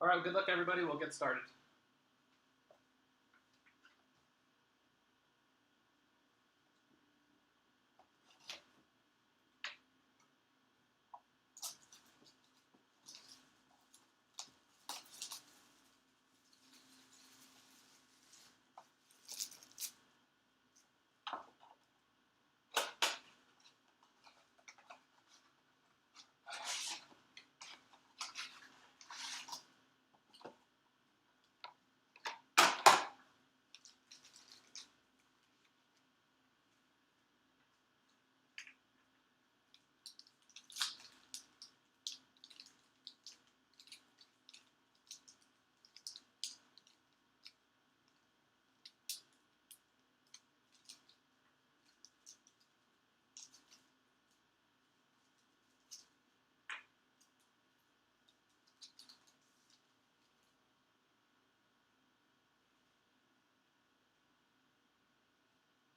All right, good luck, everybody. We'll get started.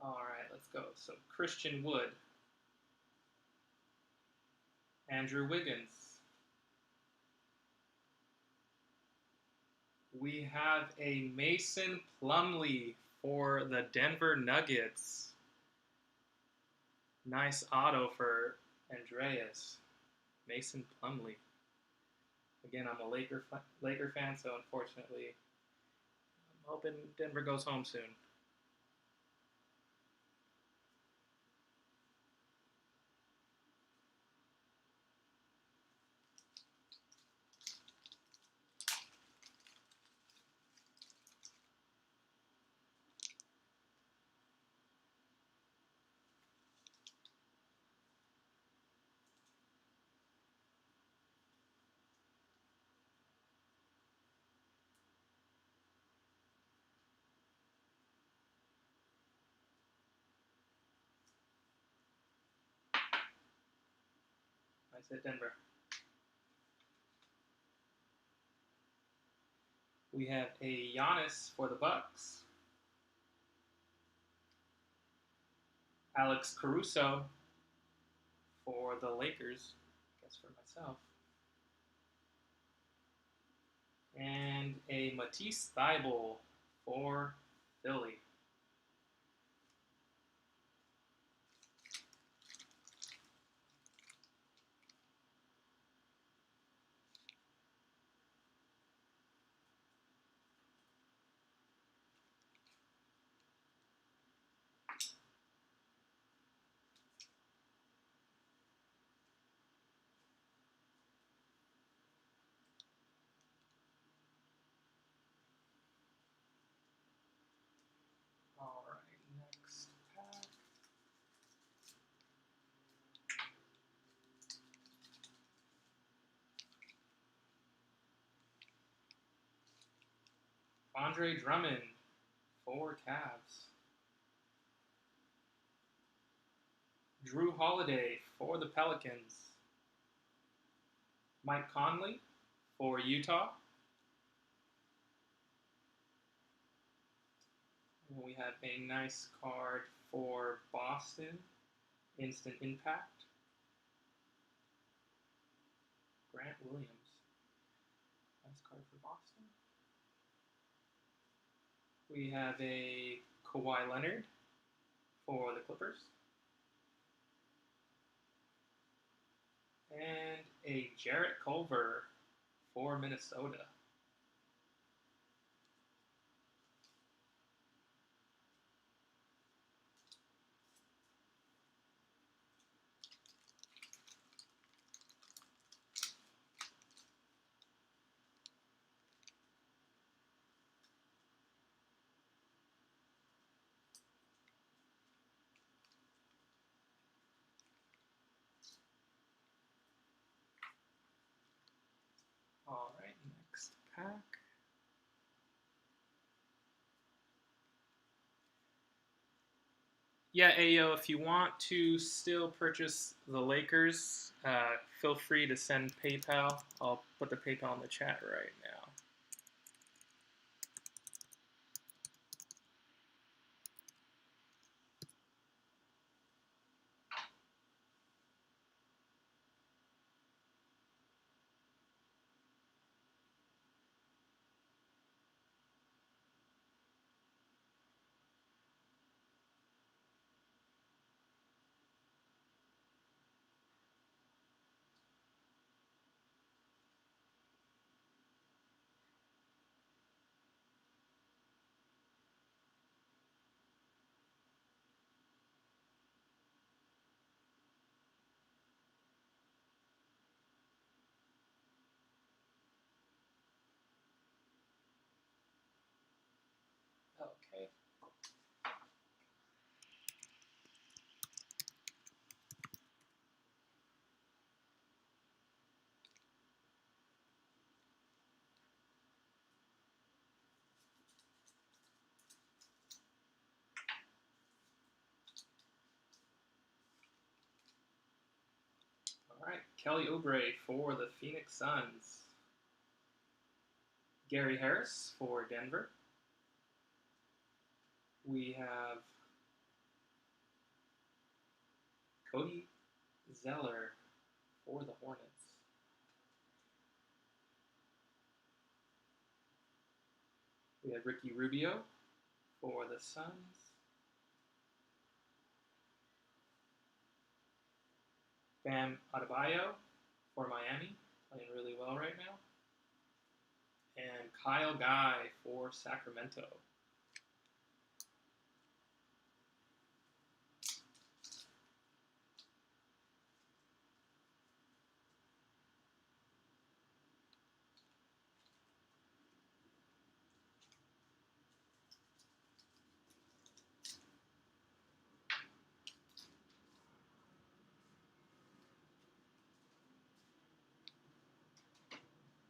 All right, let's go. So Christian Wood, Andrew Wiggins. We have a Mason Plumlee for the Denver Nuggets. Nice auto for Andreas. Mason Plumlee. Again, I'm a Laker fan, so unfortunately, I'm hoping Denver goes home soon. Nice hit, Denver. We have a Giannis for the Bucks. Alex Caruso for the Lakers. I guess for myself. And a Matisse Thybulle for Philly. All right, next pack. Andre Drummond for Cavs. Drew Holiday for the Pelicans. Mike Conley for Utah. And we have a nice card for Boston. Instant Impact. Grant Williams. Nice card for Boston. We have a Kawhi Leonard for the Clippers. And a Jarrett Culver for Minnesota. All right, next pack. Yeah, Ayo, if you want to still purchase the Lakers, feel free to send PayPal. I'll put the PayPal in the chat right now. Kelly Oubre for the Phoenix Suns. Gary Harris for Denver. We have Cody Zeller for the Hornets. We have Ricky Rubio for the Suns. Bam Adebayo for Miami, playing really well right now. And Kyle Guy for Sacramento.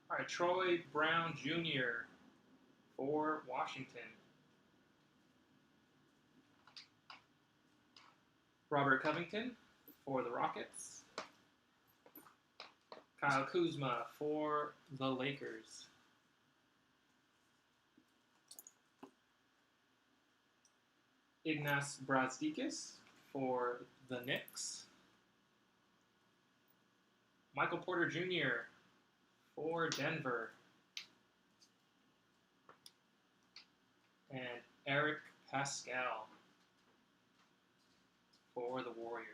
All right, Troy Brown Jr. for Washington. Robert Covington for the Rockets. Kyle Kuzma for the Lakers. Ignas Brazdeikis for the Knicks. Michael Porter Jr. for Denver. And Eric Pascal for the Warriors.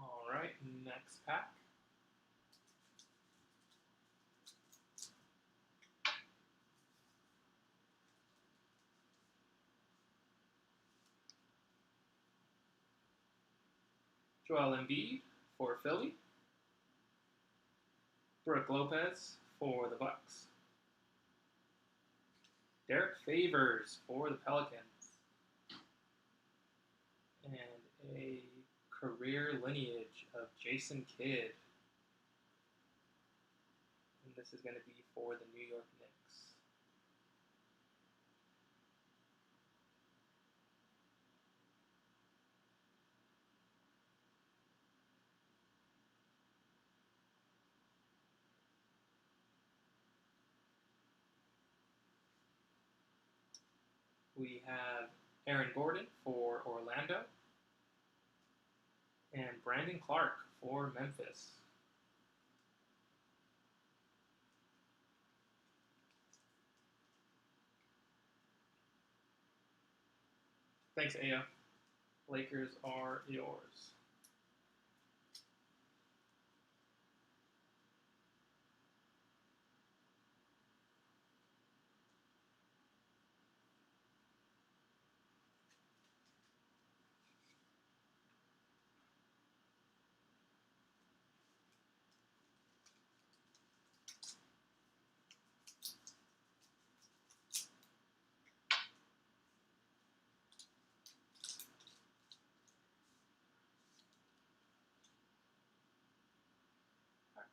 All right, next pack. Joel Embiid for Philly. Brook Lopez for the Bucks. Derek Favors for the Pelicans. And a career lineage of Jason Kidd. And this is going to be for the New York Knicks. We have Aaron Gordon for Orlando. And Brandon Clark for Memphis. Thanks, Aya. Lakers are yours.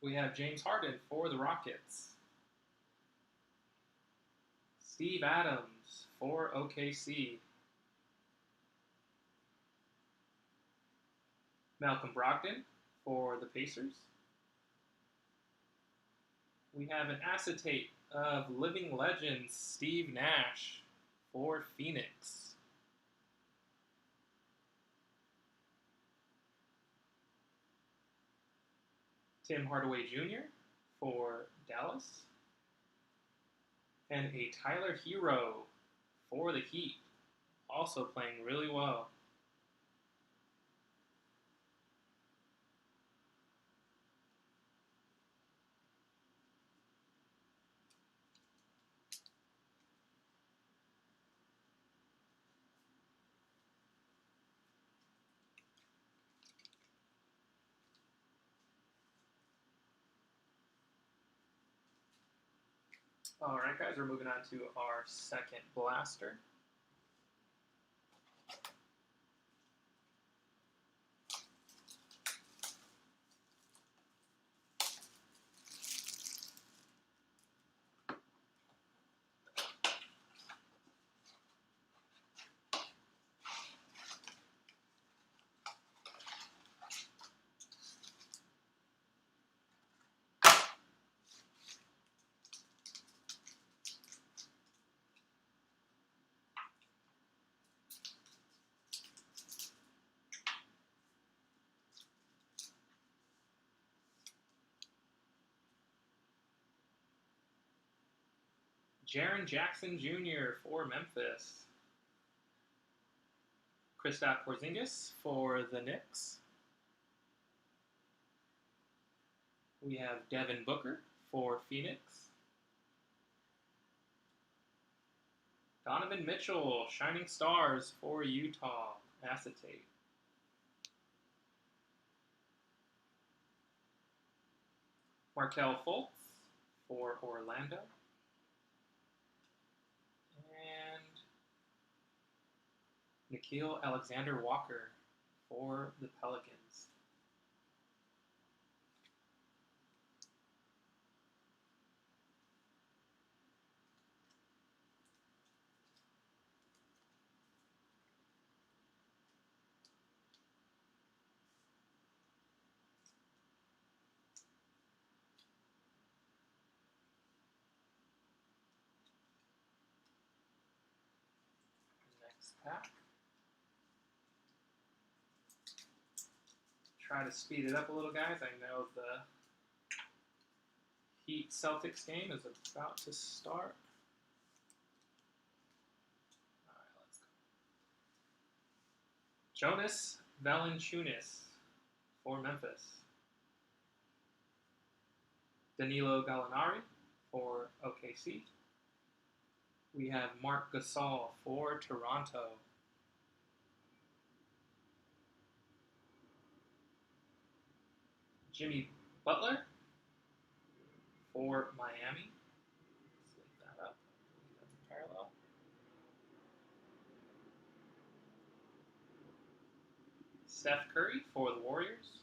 We have James Harden for the Rockets. Steve Adams for OKC. Malcolm Brogdon for the Pacers. We have an acetate of living legends Steve Nash for Phoenix. Tim Hardaway Jr. for Dallas. And a Tyler Hero for the Heat, also playing really well. All right, guys, we're moving on to our second blaster. Jaren Jackson Jr. for Memphis. Kristaps Porzingis for the Knicks. We have Devin Booker for Phoenix. Donovan Mitchell, Shining Stars for Utah, acetate. Markelle Fultz for Orlando. And Nickeil Alexander-Walker for the Pelicans. Next pack. Try to speed it up a little, guys. I know the Heat Celtics game is about to start. All right, let's go. Jonas Valanciunas for Memphis. Danilo Gallinari for OKC. We have Marc Gasol for Toronto. Jimmy Butler for Miami. Let's look that up. That's a parallel. Steph Curry for the Warriors.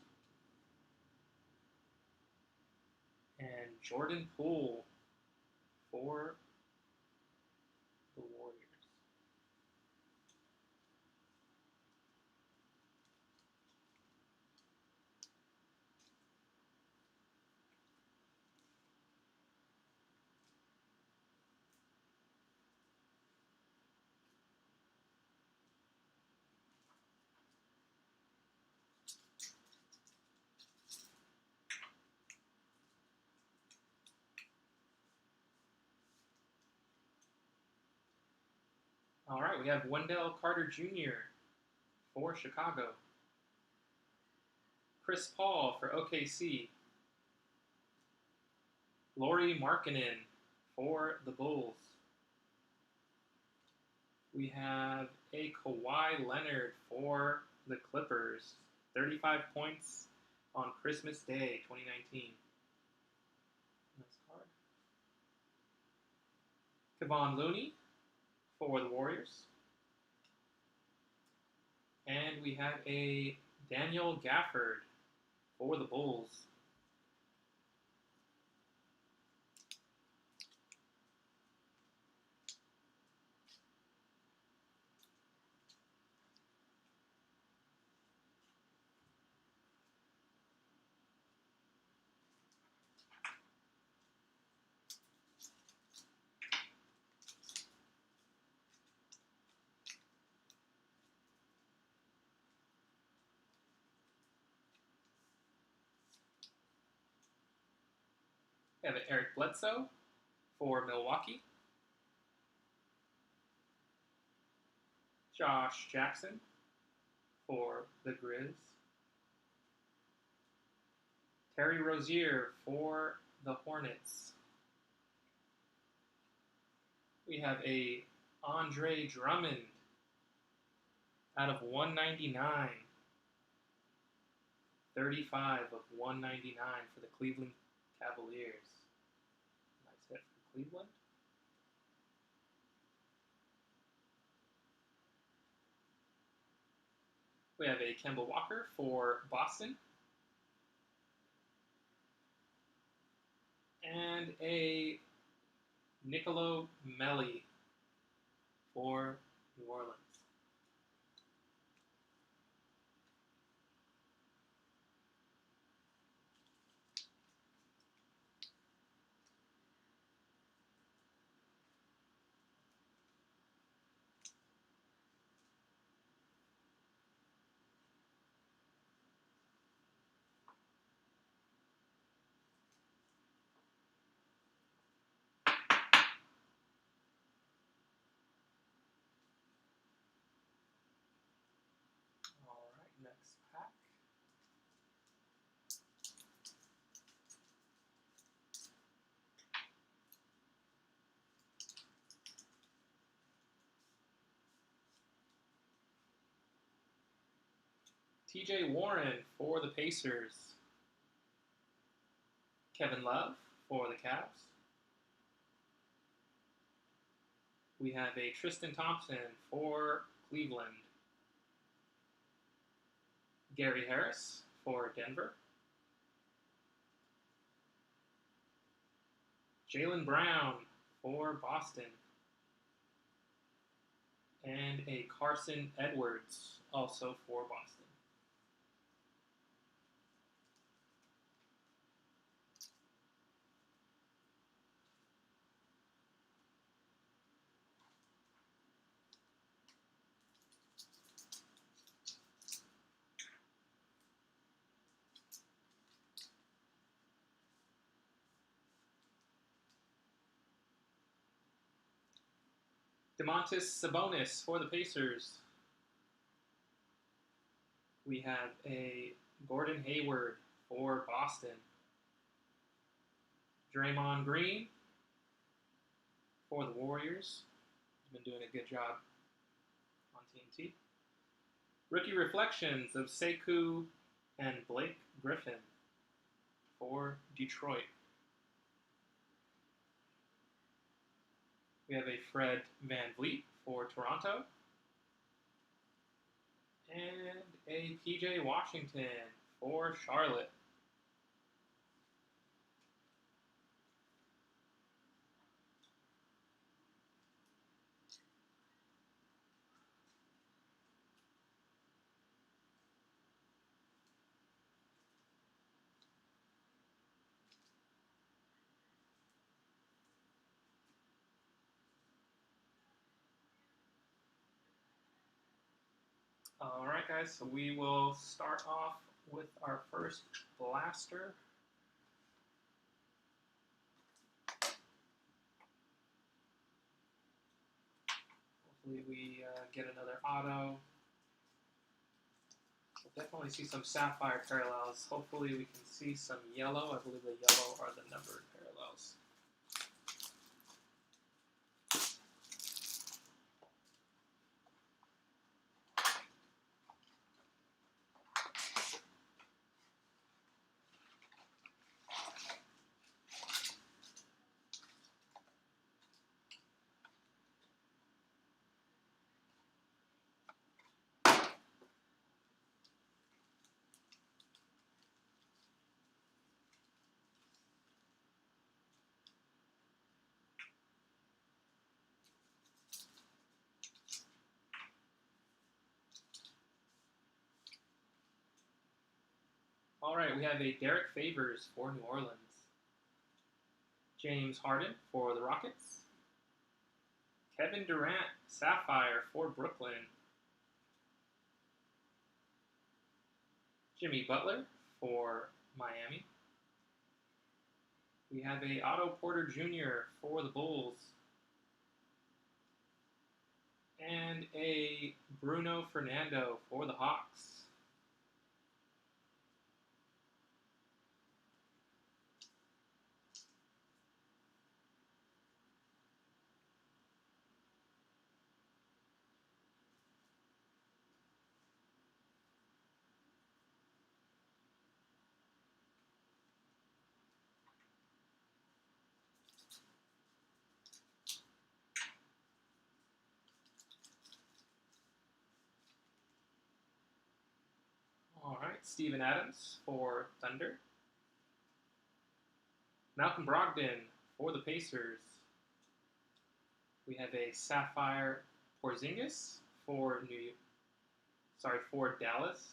And Jordan Poole for the Warriors. All right, we have Wendell Carter Jr. for Chicago. Chris Paul for OKC. Lauri Markkanen for the Bulls. We have a Kawhi Leonard for the Clippers. 35 points on Christmas Day, 2019. Nice card. Kevon Looney for the Warriors. And we have a Daniel Gafford for the Bulls. We have Eric Bledsoe for Milwaukee. Josh Jackson for the Grizz. Terry Rozier for the Hornets. We have a Andre Drummond out of 199. 35 of 199 for the Cleveland Cavaliers. Nice hit for Cleveland. We have a Kemba Walker for Boston. And a Nicolo Melli for New Orleans. All right, next pack. TJ Warren for the Pacers. Kevin Love for the Cavs. We have a Tristan Thompson for Cleveland. Gary Harris for Denver. Jaylen Brown for Boston. And a Carson Edwards also for Boston. Domantas Sabonis for the Pacers. We have a Gordon Hayward for Boston. Draymond Green for the Warriors. He's been doing a good job on TNT. Rookie Reflections of Sekou and Blake Griffin for Detroit. We have a Fred VanVleet for Toronto. And a PJ Washington for Charlotte. All right, guys, so we will start off with our first blaster. Hopefully we get another auto. We'll definitely see some sapphire parallels. Hopefully we can see some yellow. I believe the yellow are the numbered parallels. All right, we have a Derek Favors for New Orleans. James Harden for the Rockets. Kevin Durant, Sapphire for Brooklyn. Jimmy Butler for Miami. We have a Otto Porter Jr. for the Bulls. And a Bruno Fernando for the Hawks. Steven Adams for Thunder. Malcolm Brogdon for the Pacers. We have a Sapphire Porzingis for for Dallas.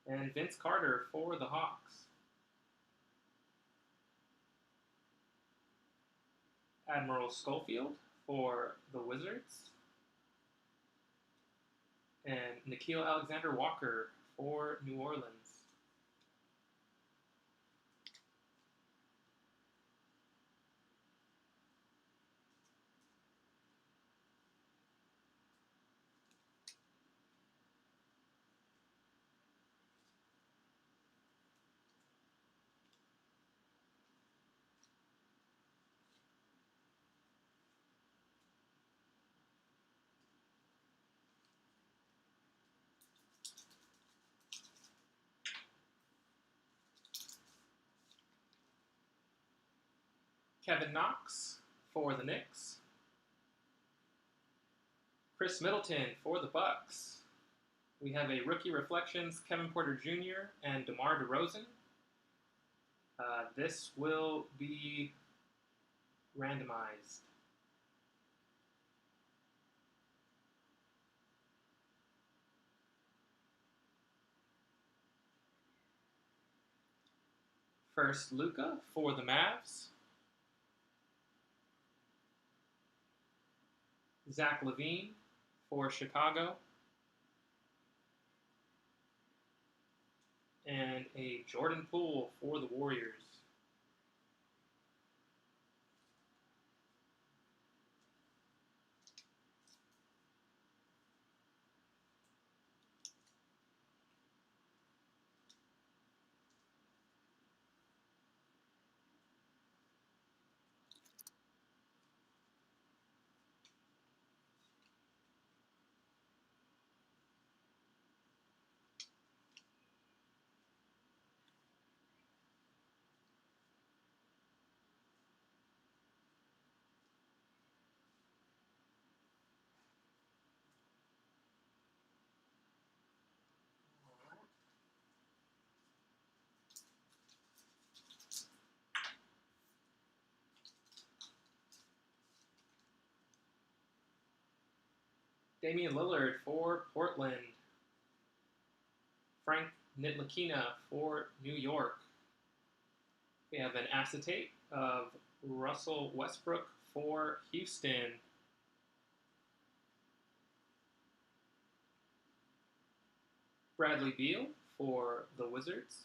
And Vince Carter for the Hawks. Admiral Schofield for the Wizards. And Nickeil Alexander-Walker for New Orleans. Kevin Knox for the Knicks. Chris Middleton for the Bucks. We have a Rookie Reflections, Kevin Porter Jr. and DeMar DeRozan. This will be randomized. First, Luka for the Mavs. Zach LaVine for Chicago. And a Jordan Poole for the Warriors. Damian Lillard for Portland. Frank Ntilikina for New York. We have an acetate of Russell Westbrook for Houston. Bradley Beal for the Wizards.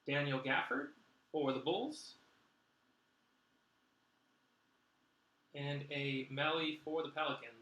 Daniel Gafford for the Bulls. And a Melli for the Pelicans.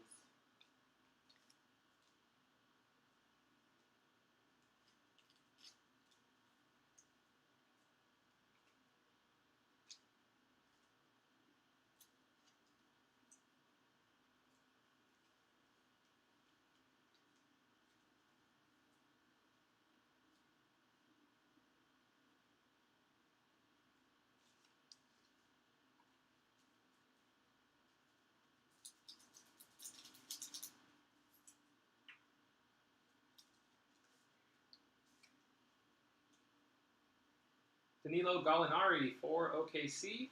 Danilo Gallinari for OKC.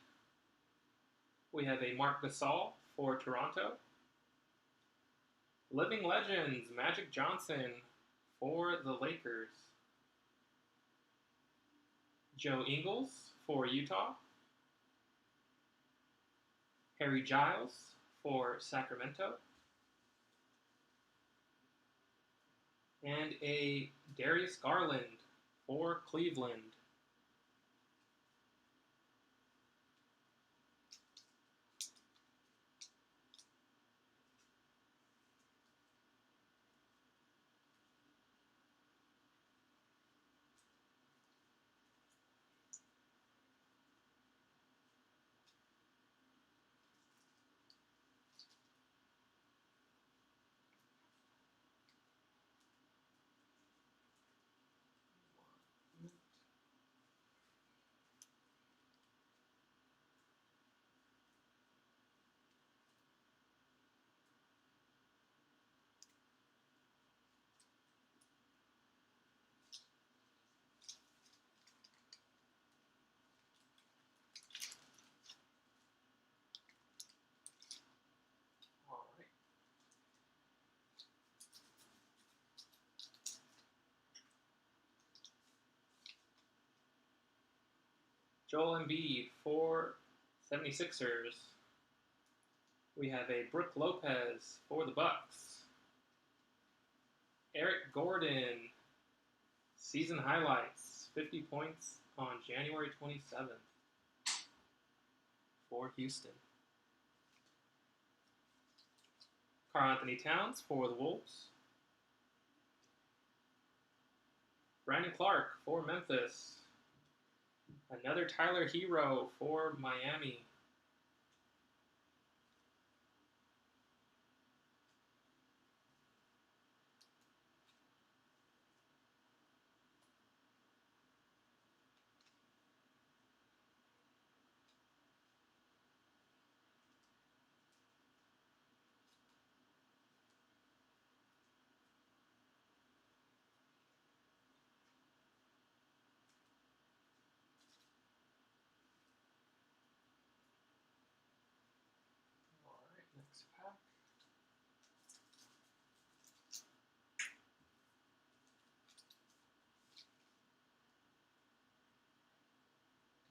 We have a Marc Gasol for Toronto. Living Legends, Magic Johnson for the Lakers. Joe Ingles for Utah. Harry Giles for Sacramento. And a Darius Garland for Cleveland. Joel Embiid for 76ers. We have a Brook Lopez for the Bucks. Eric Gordon, season highlights, 50 points on January 27th for Houston. Karl-Anthony Towns for the Wolves. Brandon Clark for Memphis. Another Tyler Hero for Miami. All right, next pack.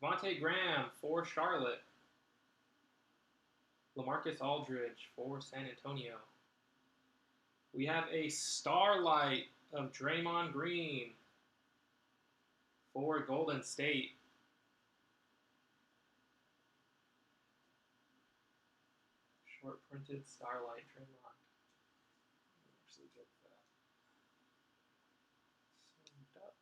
Devontae Graham for Charlotte. LaMarcus Aldridge for San Antonio. We have a Starlight of Draymond Green for Golden State. Short printed Starlight Draymond. Actually get that. Summed up.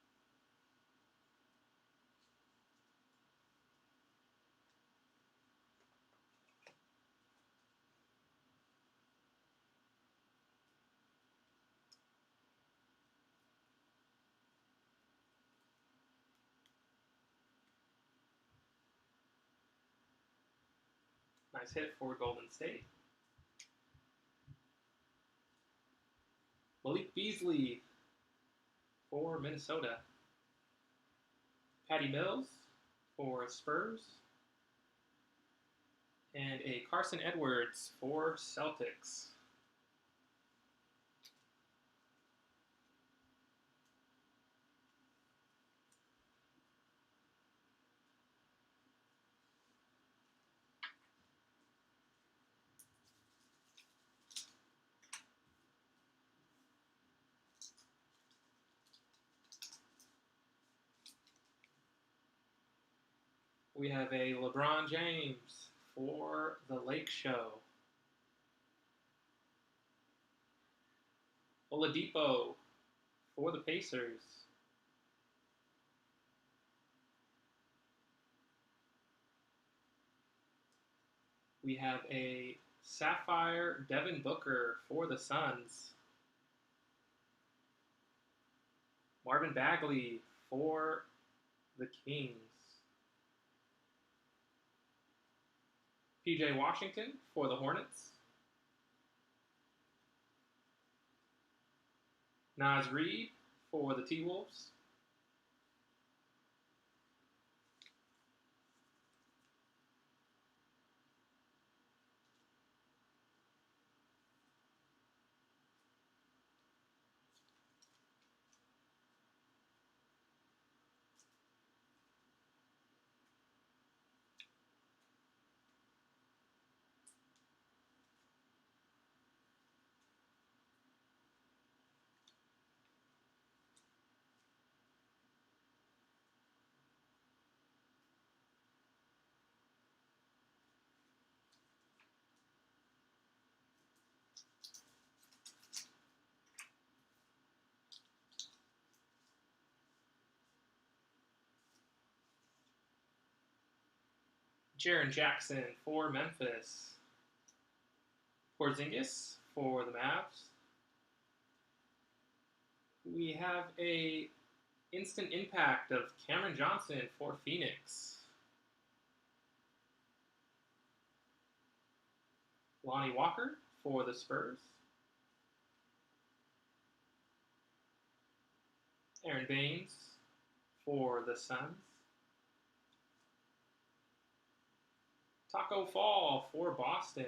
Nice hit for Golden State. Malik Beasley for Minnesota. Patty Mills for Spurs. And a Carson Edwards for Celtics. We have a LeBron James for the Lake Show. Oladipo for the Pacers. We have a Sapphire Devin Booker for the Suns. Marvin Bagley for the Kings. PJ Washington for the Hornets. Naz Reid for the T-Wolves. Jaren Jackson for Memphis. Porzingis for the Mavs. We have a instant impact of Cameron Johnson for Phoenix. Lonnie Walker for the Spurs. Aaron Baines for the Suns. Taco Fall for Boston.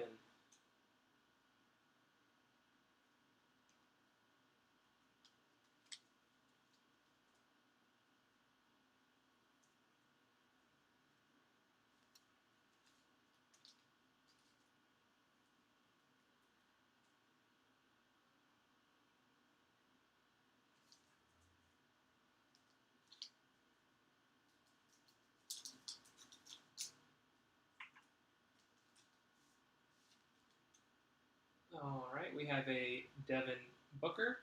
All right, we have a Devin Booker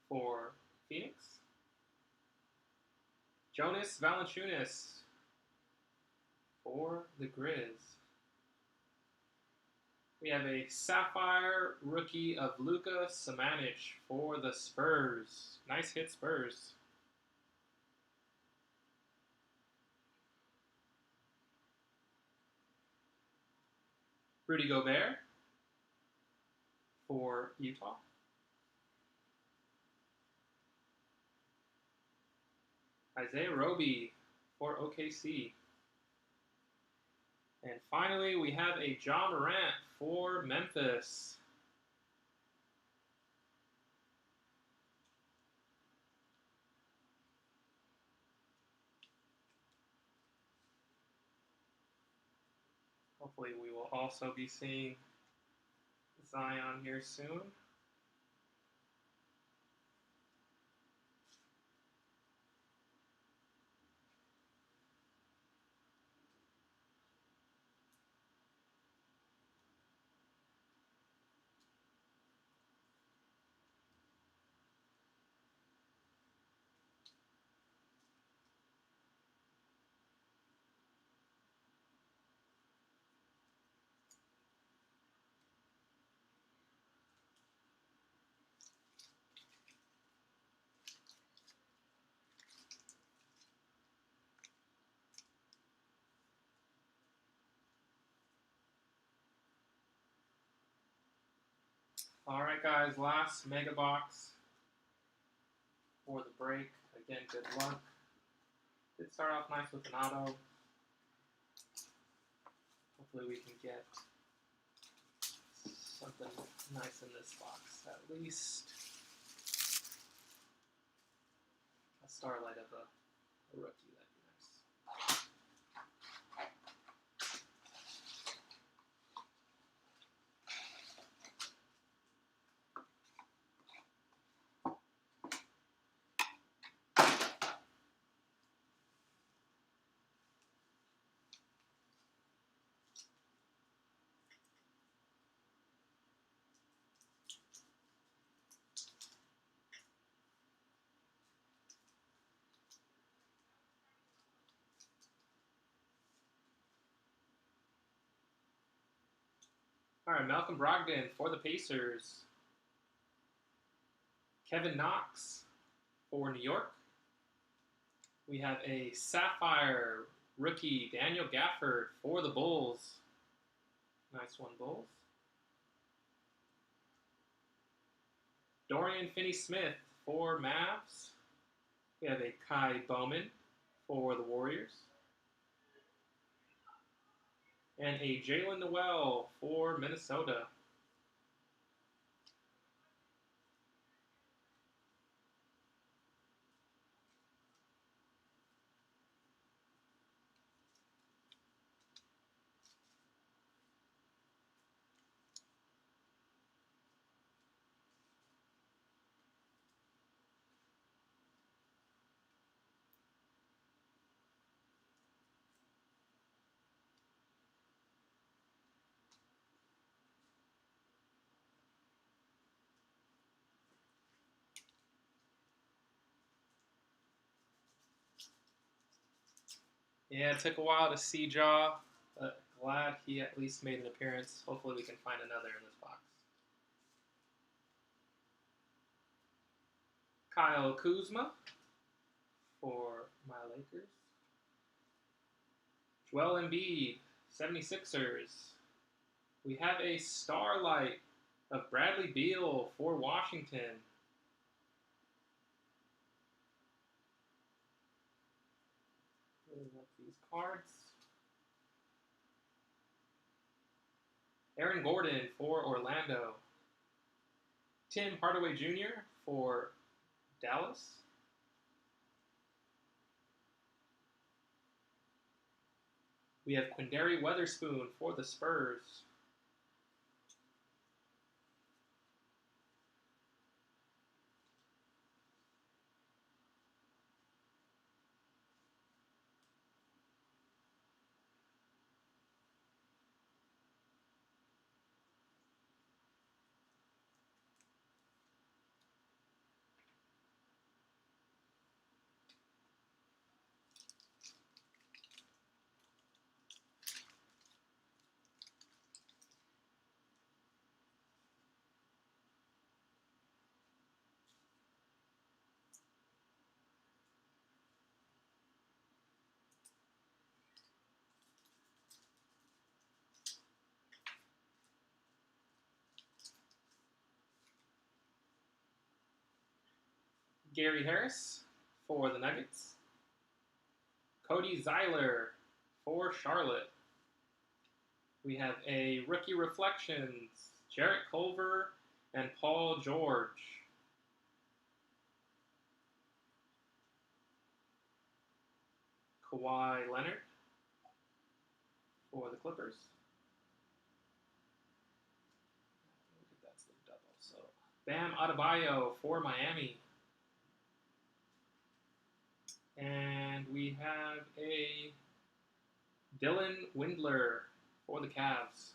for Phoenix. Jonas Valanciunas for the Grizz. We have a Sapphire rookie of Luka Samanic for the Spurs. Nice hit, Spurs. Rudy Gobert for Utah. Isaiah Roby for OKC. And finally, we have a Ja Morant for Memphis. Hopefully, we will also be seeing Zion here soon. All right, guys, last mega box for the break. Again, good luck. Did start off nice with an auto. Hopefully we can get something nice in this box. At least a starlight of a rookie. That'd be nice. All right, Malcolm Brogdon for the Pacers. Kevin Knox for New York. We have a Sapphire rookie, Daniel Gafford for the Bulls. Nice one, Bulls. Dorian Finney-Smith for Mavs. We have a Kai Bowman for the Warriors. And a Jalen Noel for Minnesota. Yeah, it took a while to see Ja, but glad he at least made an appearance. Hopefully we can find another in this box. Kyle Kuzma for my Lakers. Joel Embiid, 76ers. We have a Starlight of Bradley Beal for Washington. Really like these cards. Aaron Gordon for Orlando. Tim Hardaway Jr. for Dallas. We have Quindary Weatherspoon for the Spurs. Gary Harris for the Nuggets. Cody Zeiler for Charlotte. We have a Rookie Reflections, Jarrett Culver and Paul George. Kawhi Leonard for the Clippers. I think that's the double. So Bam Adebayo for Miami. And we have a Dylan Windler for the Cavs.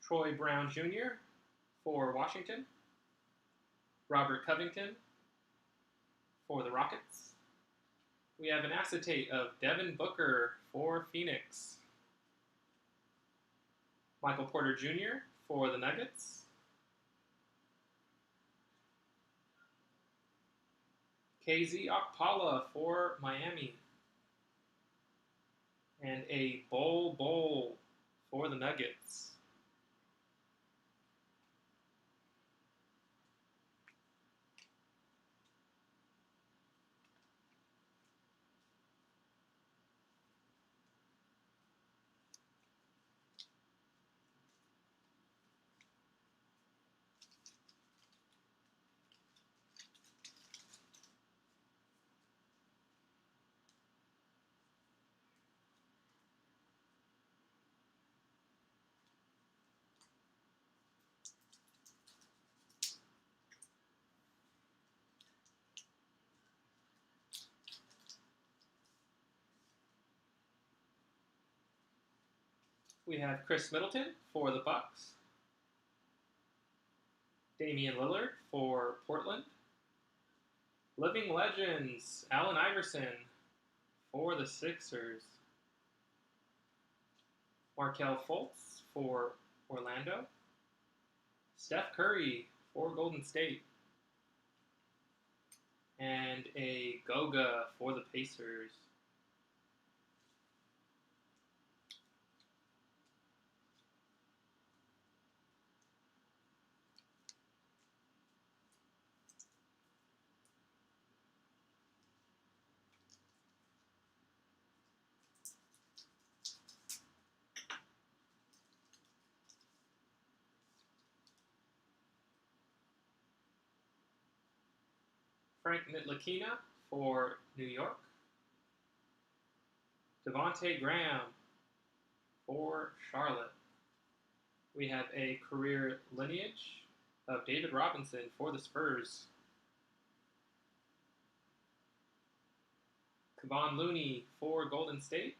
Troy Brown Jr. for Washington. Robert Covington for the Rockets. We have an acetate of Devin Booker for Phoenix. Michael Porter Jr. for the Nuggets. KZ Okpala for Miami. And a Bol for the Nuggets. We have Chris Middleton for the Bucks. Damian Lillard for Portland. Living Legends, Allen Iverson for the Sixers. Markelle Fultz for Orlando. Steph Curry for Golden State. And a Goga for the Pacers. Frank Ntilikina for New York. Devontae Graham for Charlotte. We have a career lineage of David Robinson for the Spurs. Kevon Looney for Golden State.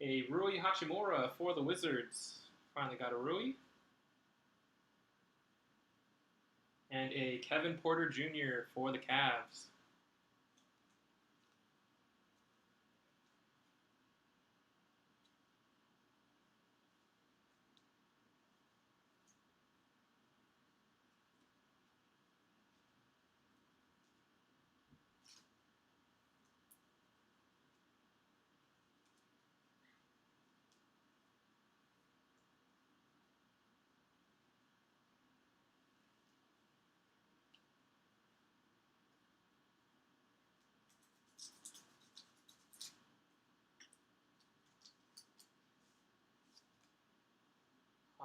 A Rui Hachimura for the Wizards. Finally got a Rui. And a Kevin Porter Jr. for the Cavs.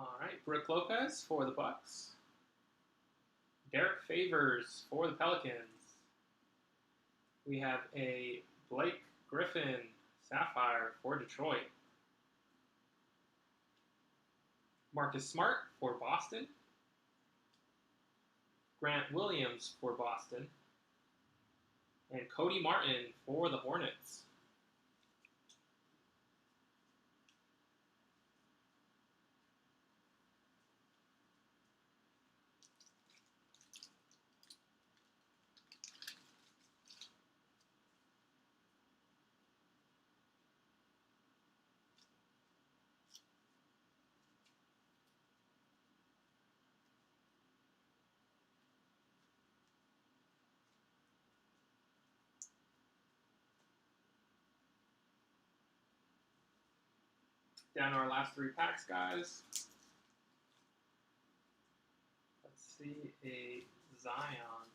All right, Brook Lopez for the Bucks. Derek Favors for the Pelicans. We have a Blake Griffin Sapphire for Detroit. Marcus Smart for Boston. Grant Williams for Boston. And Cody Martin for the Hornets. Down to our last 3 packs, guys. Let's see, a Zion.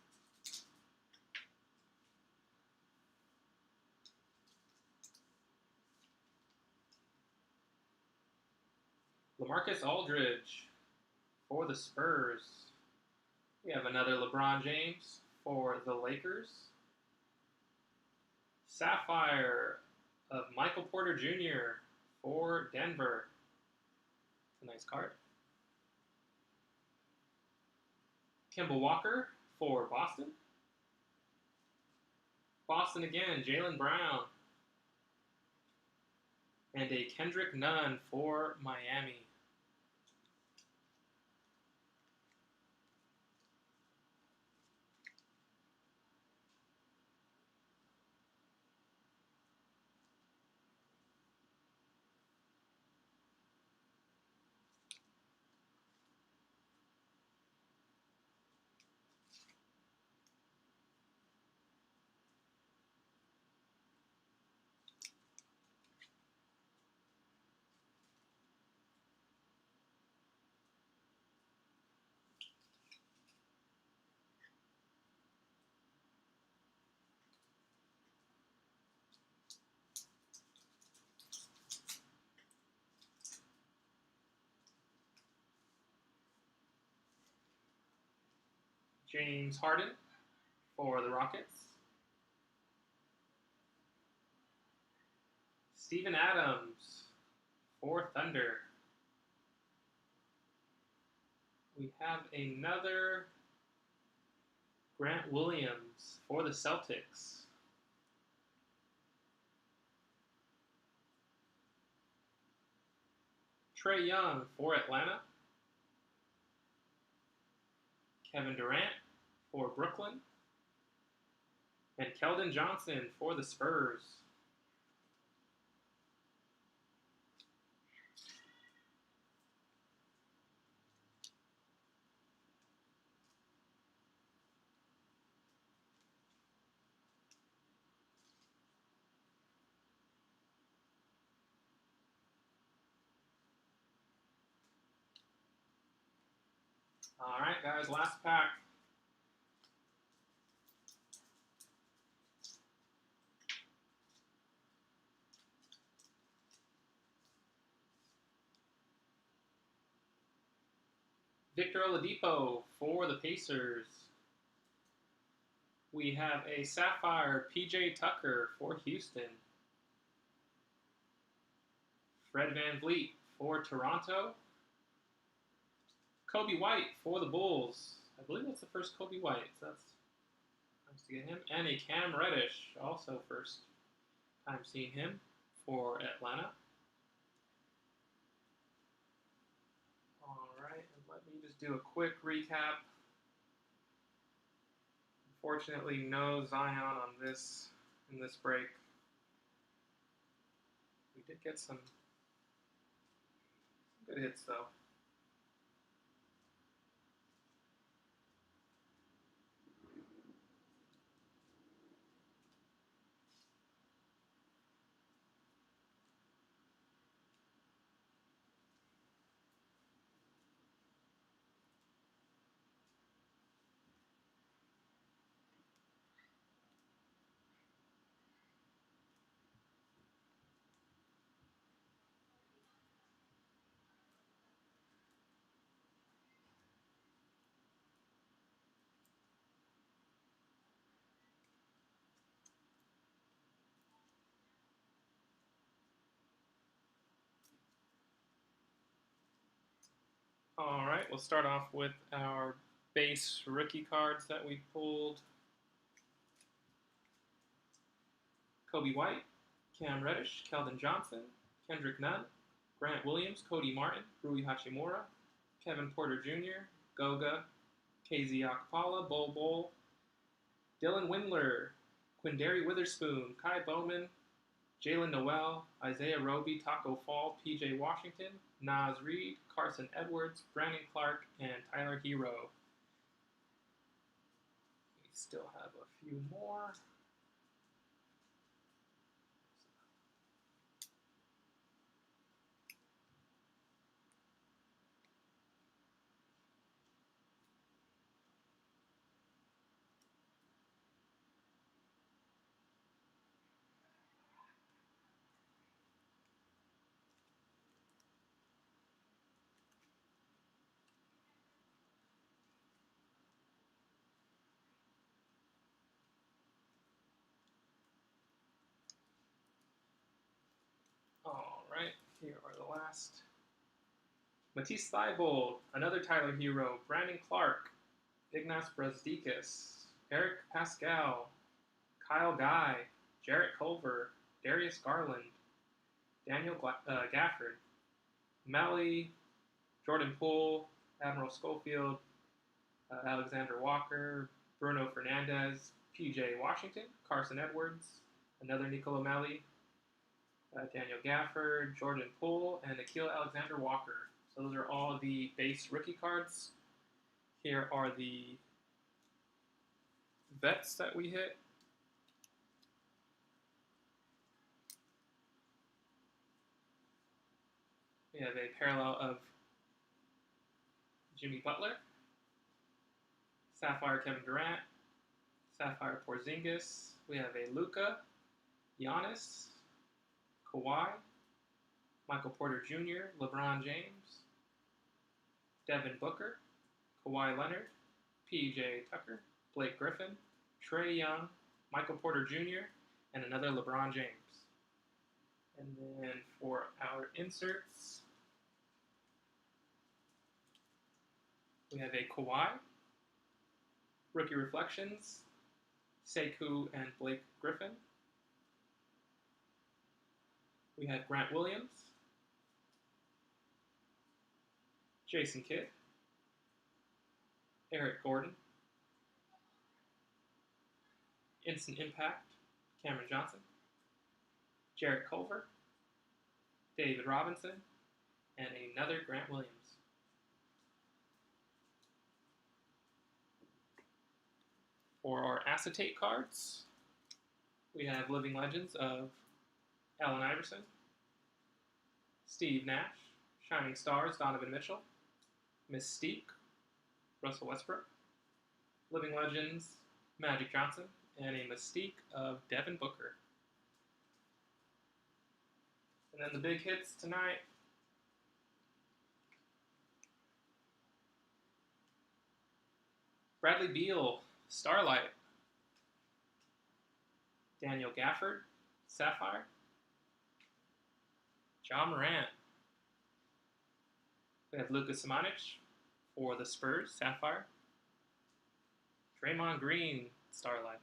LaMarcus Aldridge for the Spurs. We have another LeBron James for the Lakers. Sapphire of Michael Porter Jr. for Denver. It's a nice card. Kemba Walker for Boston. Boston again, Jaylen Brown. And a Kendrick Nunn for Miami. James Harden for the Rockets. Steven Adams for Thunder. We have another Grant Williams for the Celtics. Trae Young for Atlanta. Kevin Durant for Brooklyn. And Keldon Johnson for the Spurs. All right, guys, last pack. Victor Oladipo for the Pacers. We have a Sapphire PJ Tucker for Houston. Fred VanVleet for Toronto. Kobe White for the Bulls. I believe that's the first Kobe White, so that's nice to get him. And a Cam Reddish, also first time seeing him for Atlanta. All right, and let me just do a quick recap. Unfortunately, no Zion on this in this break. We did get some good hits though. All right, we'll start off with our base rookie cards that we pulled. Kobe White, Cam Reddish, Keldon Johnson, Kendrick Nunn, Grant Williams, Cody Martin, Rui Hachimura, Kevin Porter Jr., Goga, KZ Akpala, Bol Bol, Dylan Windler, Quindary Witherspoon, Kai Bowman, Jalen Noel, Isaiah Roby, Taco Fall, PJ Washington, Nas Reed, Carson Edwards, Brandon Clark, and Tyler Hero. We still have a few more. All right, here are the last. Matisse Thybulle, another Tyler Hero, Brandon Clark, Ignas Brazdeikis, Eric Pascal, Kyle Guy, Jarrett Culver, Darius Garland, Daniel Gafford, Melly, Jordan Poole, Admiral Schofield, Alexander Walker, Bruno Fernandez, PJ Washington, Carson Edwards, another Nicola Melly, Daniel Gafford, Jordan Poole, and Akil Alexander Walker. So those are all the base rookie cards. Here are the vets that we hit. We have a parallel of Jimmy Butler, Sapphire Kevin Durant, Sapphire Porzingis. We have a Luka, Giannis, Kawhi, Michael Porter Jr., LeBron James, Devin Booker, Kawhi Leonard, P.J. Tucker, Blake Griffin, Trae Young, Michael Porter Jr., and another LeBron James. And then for our inserts, we have a Kawhi, Rookie Reflections, Sekou and Blake Griffin. We have Grant Williams, Jason Kidd, Eric Gordon, Instant Impact, Cameron Johnson, Jarrett Culver, David Robinson, and another Grant Williams. For our acetate cards, we have Living Legends of Allen Iverson, Steve Nash, Shining Stars, Donovan Mitchell, Mystique, Russell Westbrook, Living Legends, Magic Johnson, and a Mystique of Devin Booker. And then the big hits tonight. Bradley Beal, Starlight. Daniel Gafford, Sapphire. Ja Morant. We have Luka Samanic for the Spurs, Sapphire. Draymond Green, Starlight.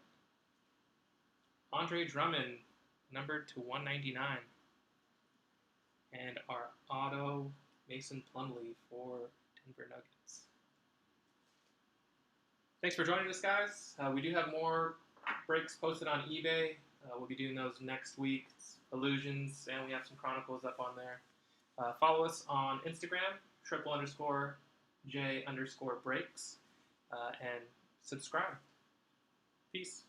Andre Drummond, numbered to 199. And our auto, Mason Plumlee for Denver Nuggets. Thanks for joining us, guys. We do have more breaks posted on eBay. We'll be doing those next week. It's Illusions, and we have some Chronicles up on there. Follow us on Instagram, _J_breaks, and subscribe. Peace.